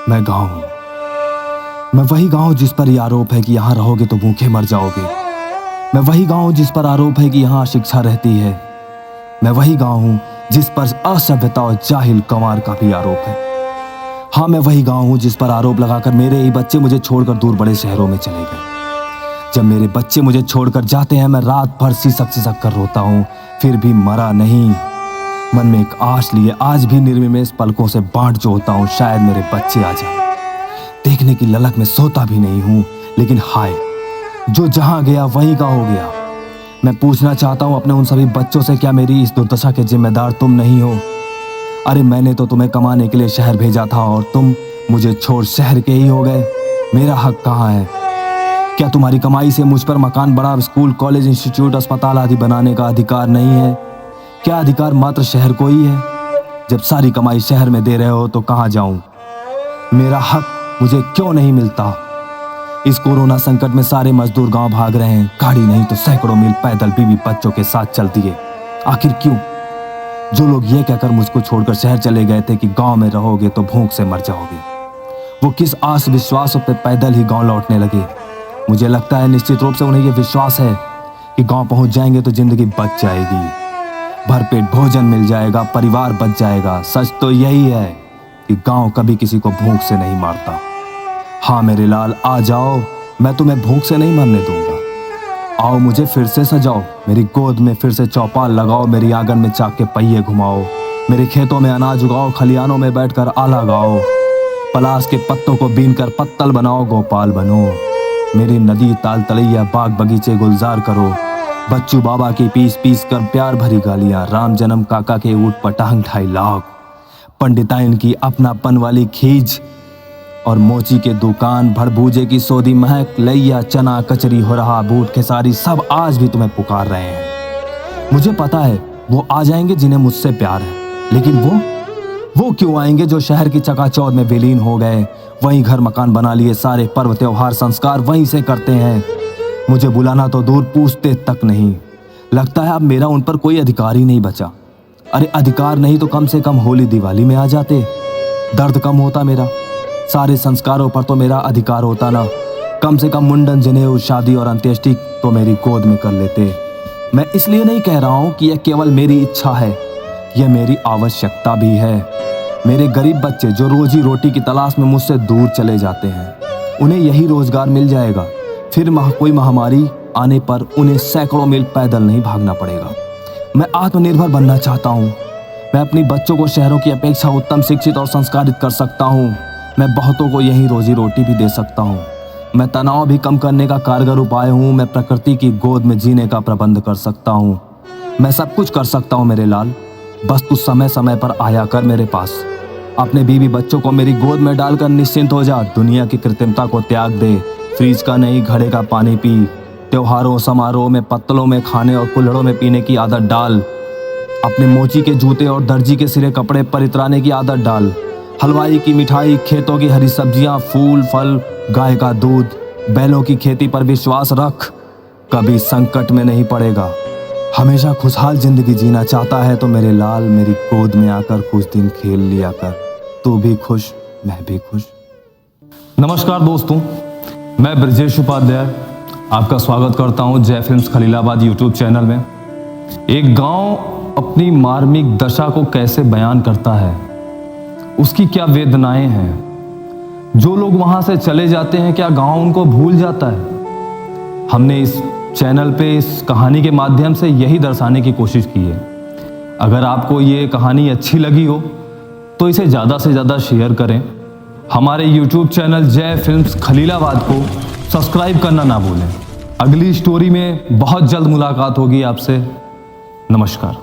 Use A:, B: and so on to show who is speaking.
A: मैं गाँव हूँ। मैं वही गाँव हूँ जिस पर यह आरोप है कि यहाँ रहोगे तो भूखे मर जाओगे। मैं वही गाँव हूँ जिस पर आरोप है कि यहाँ शिक्षा रहती है। मैं वही गाँव हूँ जिस पर असभ्यता और जाहिल गंवार का भी आरोप है। हाँ, मैं वही गाँव हूँ जिस पर आरोप लगाकर मेरे ही बच्चे मुझे छोड़कर दूर बड़े शहरों में चले गए। जब मेरे बच्चे मुझे छोड़कर जाते हैं, मैं रात भर सिसक कर रोता हूँ, फिर भी मरा नहीं। मन में एक आश लिए आज भी निर्विमेष पलकों से बांट जोता हूँ, शायद मेरे बच्चे आ जाएं। देखने की ललक में सोता भी नहीं हूँ, लेकिन हाय, जो जहां गया वहीं का हो गया। मैं पूछना चाहता हूँ अपने उन सभी बच्चों से, क्या मेरी इस दुर्दशा के जिम्मेदार तुम नहीं हो? अरे मैंने तो तुम्हें कमाने के लिए शहर भेजा था और तुम मुझे छोड़ शहर के ही हो गए। मेरा हक कहाँ है? क्या तुम्हारी कमाई से मुझ पर मकान, बड़ा स्कूल, कॉलेज, इंस्टीट्यूट, अस्पताल आदि बनाने का अधिकार नहीं है? क्या अधिकार मात्र शहर को ही है? जब सारी कमाई शहर में दे रहे हो तो कहाँ जाऊं? मेरा हक मुझे क्यों नहीं मिलता? इस कोरोना संकट में सारे मजदूर गांव भाग रहे हैं, गाड़ी नहीं तो सैकड़ों मील पैदल बीवी बच्चों के साथ चलती है। आखिर क्यों? जो लोग ये कहकर मुझको छोड़कर शहर चले गए थे कि गांव में रहोगे तो भूख से मर जाओगे, वो किस आस विश्वास पे पैदल ही गांव लौटने लगे? मुझे लगता है निश्चित रूप से उन्हें ये विश्वास है कि गांव पहुंच जाएंगे तो जिंदगी बच जाएगी, भरपेट भोजन मिल जाएगा, परिवार बच जाएगा। सच तो यही है कि गांव कभी किसी को भूख से नहीं मारता। हाँ मेरे लाल, आ जाओ, मैं तुम्हें भूख से नहीं मरने दूंगा। आओ, मुझे फिर से सजाओ, मेरी गोद में फिर से चौपाल लगाओ, मेरी आंगन में चाक के पहिए घुमाओ, मेरे खेतों में अनाज उगाओ, खलियानों में बैठकर आला गाओ, पलाश के पत्तों को बीनकर पत्तल बनाओ, गोपाल बनो। मेरी नदी, ताल तलैया, बाग बगीचे गुलजार करो, बच्चू बाबा की पीस पीस कर प्यार भरी गालियां, राम जन्म काका के ऊट पटांग 2.5 लाख, पंडिताइन की अपनापन वाली खींच और मोची के दुकान, भड़भूजे की सौदी महक, लैया, चना, कचरी, हो रहा, बूट, खेसारी, सब आज भी तुम्हें पुकार रहे हैं। मुझे पता है वो आ जाएंगे जिन्हें मुझसे प्यार है, लेकिन वो क्यों आएंगे जो शहर की चकाचौंध में विलीन हो गए, वहीं घर मकान बना लिए, सारे पर्व त्योहार संस्कार वहीं से करते हैं। मुझे बुलाना तो दूर, पूछते तक नहीं। लगता है अब मेरा उन पर कोई अधिकार ही नहीं बचा। अरे अधिकार नहीं तो कम से कम होली दिवाली में आ जाते, दर्द कम होता मेरा। सारे संस्कारों पर तो मेरा अधिकार होता ना। कम से कम मुंडन, जनेऊ, शादी और अंत्येष्टि तो मेरी गोद में कर लेते। मैं इसलिए नहीं कह रहा हूं कि यह केवल मेरी इच्छा है, यह मेरी आवश्यकता भी है। मेरे गरीब बच्चे जो रोजी रोटी की तलाश में मुझसे दूर चले जाते हैं, उन्हें यही रोजगार मिल जाएगा। फिर कोई महामारी आने पर उन्हें सैकड़ों मील पैदल नहीं भागना पड़ेगा। मैं आत्मनिर्भर बनना चाहता हूँ। मैं अपनी बच्चों को शहरों की अपेक्षा उत्तम शिक्षित और संस्कारित कर सकता हूँ। मैं बहुतों को यही रोजी रोटी भी दे सकता हूँ। मैं तनाव भी कम करने का कारगर उपाय हूँ। मैं प्रकृति की गोद में जीने का प्रबंध कर सकता हूँ। मैं सब कुछ कर सकता हूँ मेरे लाल। बस तू समय समय पर आया कर मेरे पास। अपने बीवी बच्चों को मेरी गोद में डालकर निश्चिंत हो जा। दुनिया की कृत्रिमता को त्याग दे। फ्रीज का नहीं, घड़े का पानी पी। त्योहारों समारोह में पत्तलों में खाने और कुल्हड़ों में पीने की आदत डाल। अपने मोची के जूते और दर्जी के सिरे कपड़े पर इतराने की आदत डाल। हलवाई की मिठाई, खेतों की हरी सब्जियां, फूल फल, गाय का दूध, बैलों की खेती पर विश्वास रख। कभी संकट में नहीं पड़ेगा। हमेशा खुशहाल जिंदगी जीना चाहता है तो मेरे लाल, मेरी गोद में आकर कुछ दिन खेल लिया कर। तू भी खुश, मैं भी खुश।
B: नमस्कार दोस्तों, मैं ब्रजेश उपाध्याय आपका स्वागत करता हूं जय फिल्म्स खलीलाबाद यूट्यूब चैनल में। एक गांव अपनी मार्मिक दशा को कैसे बयान करता है, उसकी क्या वेदनाएं हैं। जो लोग वहां से चले जाते हैं, क्या गांव उनको भूल जाता है? हमने इस चैनल पे इस कहानी के माध्यम से यही दर्शाने की कोशिश की है। अगर आपको ये कहानी अच्छी लगी हो तो इसे ज़्यादा से ज़्यादा शेयर करें। हमारे YouTube चैनल जय फिल्म्स खलीलाबाद को सब्सक्राइब करना ना भूलें। अगली स्टोरी में बहुत जल्द मुलाकात होगी आपसे। नमस्कार।